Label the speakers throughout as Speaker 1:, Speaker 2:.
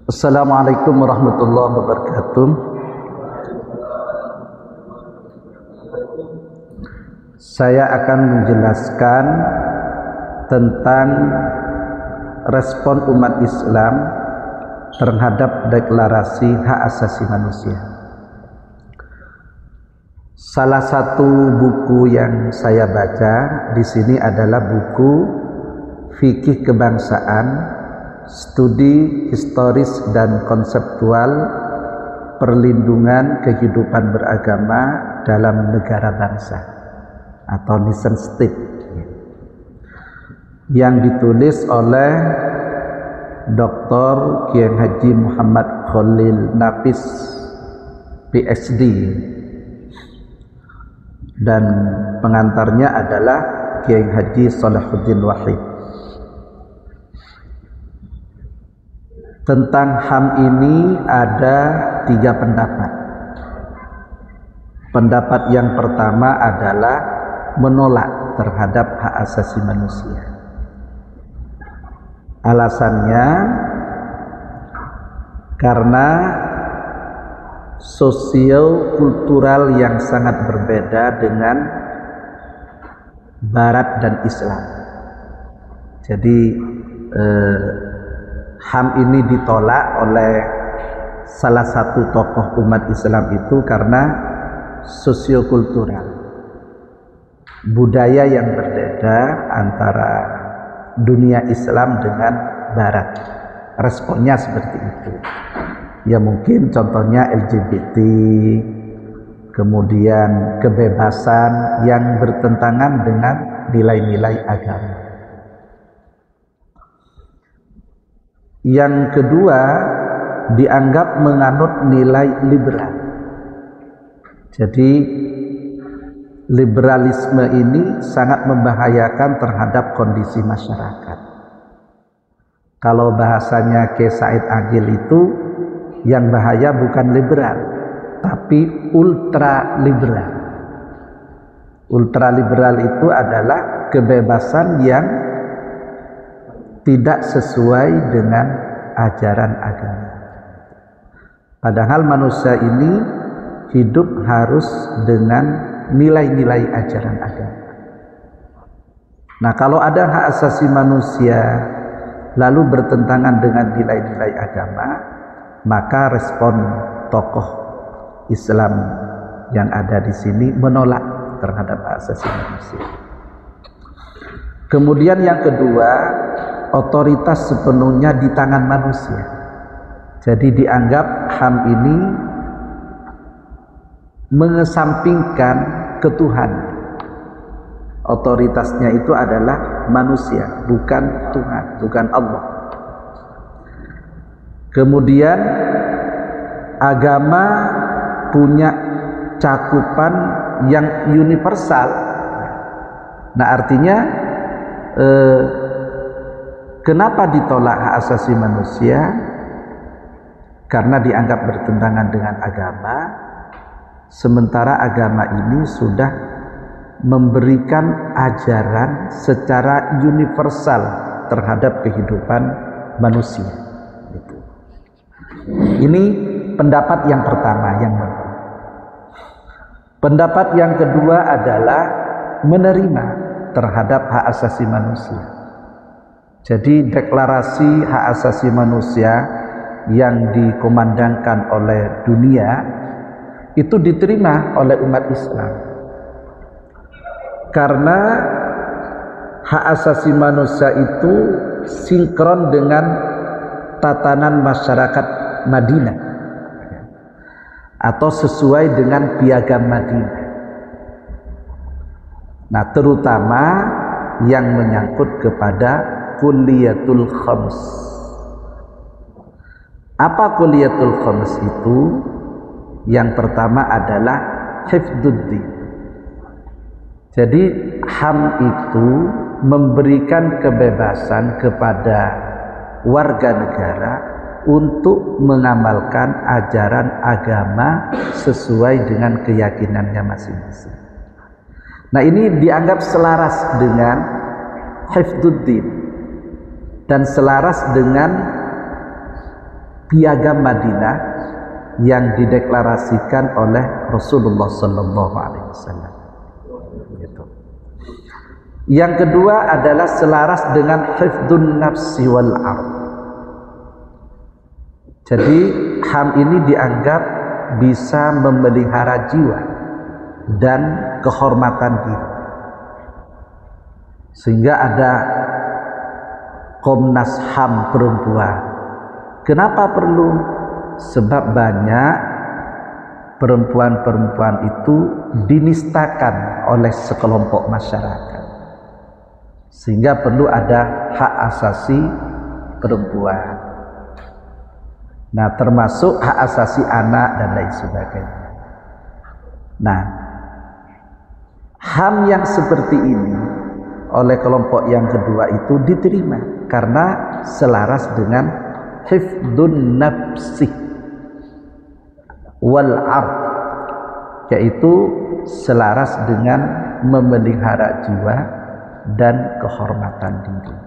Speaker 1: Assalamualaikum warahmatullahi wabarakatuh. Saya akan menjelaskan tentang respon umat Islam terhadap deklarasi hak asasi manusia. Salah satu buku yang saya baca di sini adalah buku Fikih Kebangsaan, Studi Historis dan Konseptual Perlindungan Kehidupan Beragama dalam Negara Bangsa atau Nation State, yang ditulis oleh Dr. Kiai Haji Muhammad Khalil Nafis PhD, dan pengantarnya adalah Kiai Haji Salahuddin Wahid. Tentang HAM ini ada 3 pendapat. Pendapat yang pertama adalah menolak terhadap hak asasi manusia. Alasannya karena sosio-kultural yang sangat berbeda dengan Barat dan Islam. Jadi HAM ini ditolak oleh salah satu tokoh umat Islam itu karena sosiokultural, budaya yang berbeda antara dunia Islam dengan Barat. Responnya seperti itu. Ya mungkin contohnya LGBT, kemudian kebebasan yang bertentangan dengan nilai-nilai agama. Yang kedua, dianggap menganut nilai liberal. Jadi liberalisme ini sangat membahayakan terhadap kondisi masyarakat. Kalau bahasanya Kiai Said Agil itu, yang bahaya bukan liberal, tapi ultra liberal. Ultra liberal itu adalah kebebasan yang tidak sesuai dengan ajaran agama. Padahal manusia ini hidup harus dengan nilai-nilai ajaran agama. Nah, kalau ada hak asasi manusia lalu bertentangan dengan nilai-nilai agama, maka respon tokoh Islam yang ada di sini menolak terhadap hak asasi manusia. Kemudian yang kedua, otoritas sepenuhnya di tangan manusia. Jadi dianggap HAM ini mengesampingkan ketuhanan. Otoritasnya itu adalah manusia, bukan Tuhan, bukan Allah. Kemudian agama punya cakupan yang universal. Nah, artinya kenapa ditolak hak asasi manusia? Karena dianggap bertentangan dengan agama, sementara agama ini sudah memberikan ajaran secara universal terhadap kehidupan manusia. Ini pendapat yang pertama yang menolak. Pendapat yang kedua adalah menerima terhadap hak asasi manusia. Jadi deklarasi hak asasi manusia yang dikumandangkan oleh dunia itu diterima oleh umat Islam. Karena hak asasi manusia itu sinkron dengan tatanan masyarakat Madinah atau sesuai dengan piagam Madinah. Nah, terutama yang menyangkut kepada kulliyatul khams. Apa kulliyatul khams itu? Yang pertama adalah hifdzuddin. Jadi HAM itu memberikan kebebasan kepada warga negara untuk mengamalkan ajaran agama sesuai dengan keyakinannya masing-masing. Nah, ini dianggap selaras dengan hifdzuddin dan selaras dengan piagam Madinah yang dideklarasikan oleh Rasulullah sallallahu alaihi wasallam. Gitu. Yang kedua adalah selaras dengan hifdzun nafsi wal ard. Jadi HAM ini dianggap bisa memelihara jiwa dan kehormatan diri. Sehingga ada Komnas HAM perempuan. Kenapa perlu? Sebab banyak perempuan-perempuan itu dinistakan oleh sekelompok masyarakat, sehingga perlu ada hak asasi perempuan. Nah, termasuk hak asasi anak dan lain sebagainya. Nah, HAM yang seperti ini oleh kelompok yang kedua itu diterima karena selaras dengan hifdzun nafsi wal ard, yaitu selaras dengan memelihara jiwa dan kehormatan diri.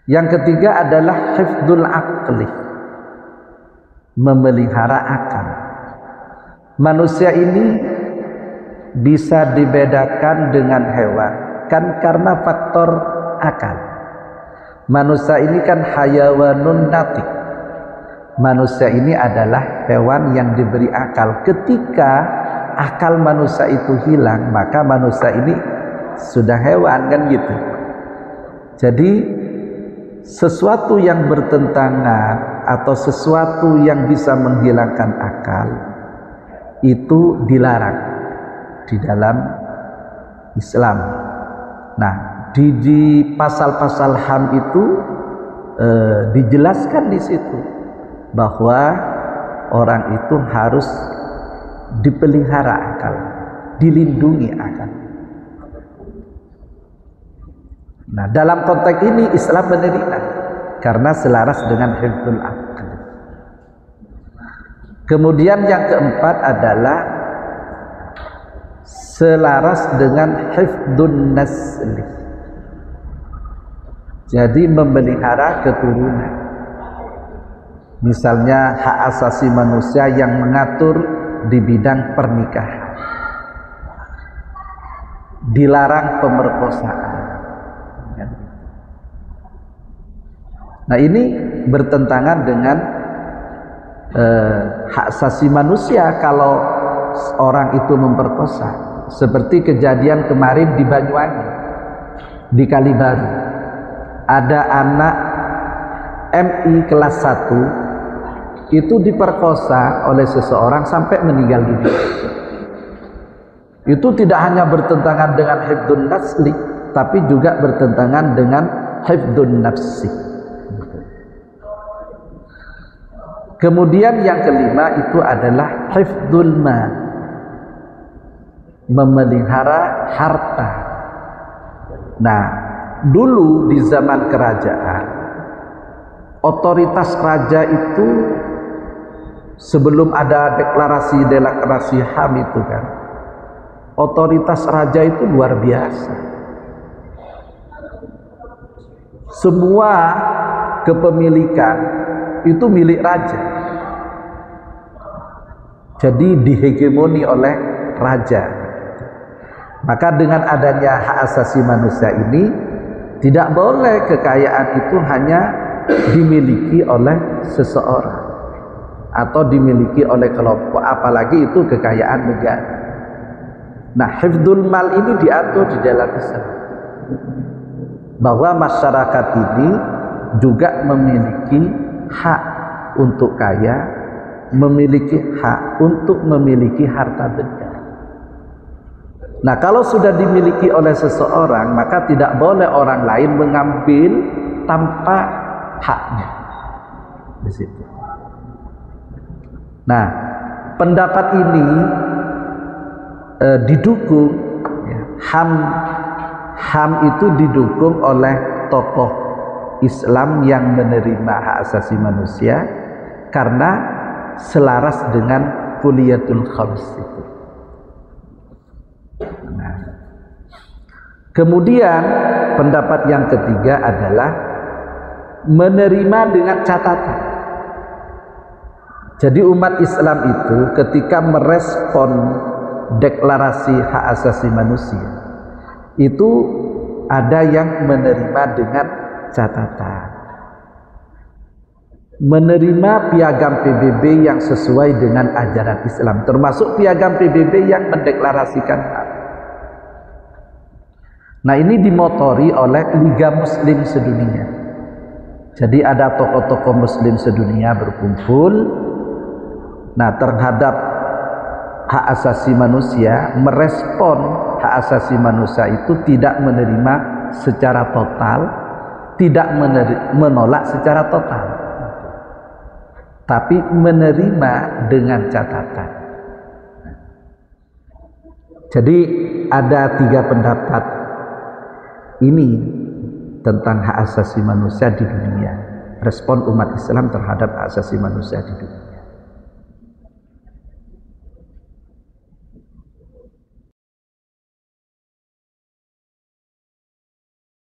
Speaker 1: Yang ketiga adalah hifdzul aqli, memelihara akal. Manusia ini bisa dibedakan dengan hewan kan karena faktor akal. Manusia ini kan hayawanun natik. Manusia ini adalah hewan yang diberi akal. Ketika akal manusia itu hilang, maka manusia ini sudah hewan, kan gitu. Jadi sesuatu yang bertentangan atau sesuatu yang bisa menghilangkan akal itu dilarang di dalam Islam. Nah, di pasal-pasal HAM itu dijelaskan di situ bahwa orang itu harus dipelihara akal, dilindungi akal. Nah, dalam konteks ini Islam menerima karena selaras dengan hifdzul aql. Kemudian yang keempat adalah selaras dengan hifdzun nasli. Jadi memelihara keturunan. Misalnya hak asasi manusia yang mengatur di bidang pernikahan. Dilarang pemerkosaan. Nah, ini bertentangan dengan hak asasi manusia kalau orang itu memperkosa. Seperti kejadian kemarin di Banyuwangi, di Kalibaru. Ada anak MI kelas 1 itu diperkosa oleh seseorang sampai meninggal dunia. Itu tidak hanya bertentangan dengan hifdzun nasli, tapi juga bertentangan dengan hifdzun nafsi. Kemudian yang kelima itu adalah hifdzul mal, memelihara harta. Nah, dulu di zaman kerajaan, otoritas raja itu sebelum ada deklarasi HAM itu kan, otoritas raja itu luar biasa. Semua kepemilikan itu milik raja, jadi dihegemoni oleh raja. Maka dengan adanya hak asasi manusia ini, tidak boleh kekayaan itu hanya dimiliki oleh seseorang atau dimiliki oleh kelompok, apalagi itu kekayaan negara. Nah, hifdzul mal ini diatur di dalam Islam, bahwa masyarakat ini juga memiliki hak untuk kaya, memiliki hak untuk memiliki harta benda. Nah, kalau sudah dimiliki oleh seseorang, maka tidak boleh orang lain mengambil tanpa haknya di situ. Nah, pendapat ini didukung, ya, HAM itu didukung oleh tokoh Islam yang menerima hak asasi manusia karena selaras dengan kuliyatul khams itu. Nah, kemudian pendapat yang ketiga adalah menerima dengan catatan. Jadi umat Islam itu ketika merespon deklarasi hak asasi manusia itu ada yang menerima dengan catatan, menerima piagam PBB yang sesuai dengan ajaran Islam, termasuk piagam PBB yang mendeklarasikan hak. Nah, ini dimotori oleh Liga Muslim Sedunia. Jadi ada tokoh-tokoh Muslim sedunia berkumpul, nah terhadap hak asasi manusia, merespon hak asasi manusia itu tidak menerima secara total, tidak menolak secara total, tapi menerima dengan catatan. Jadi ada 3 pendapat ini tentang hak asasi manusia di dunia, respon umat Islam terhadap hak asasi manusia di dunia.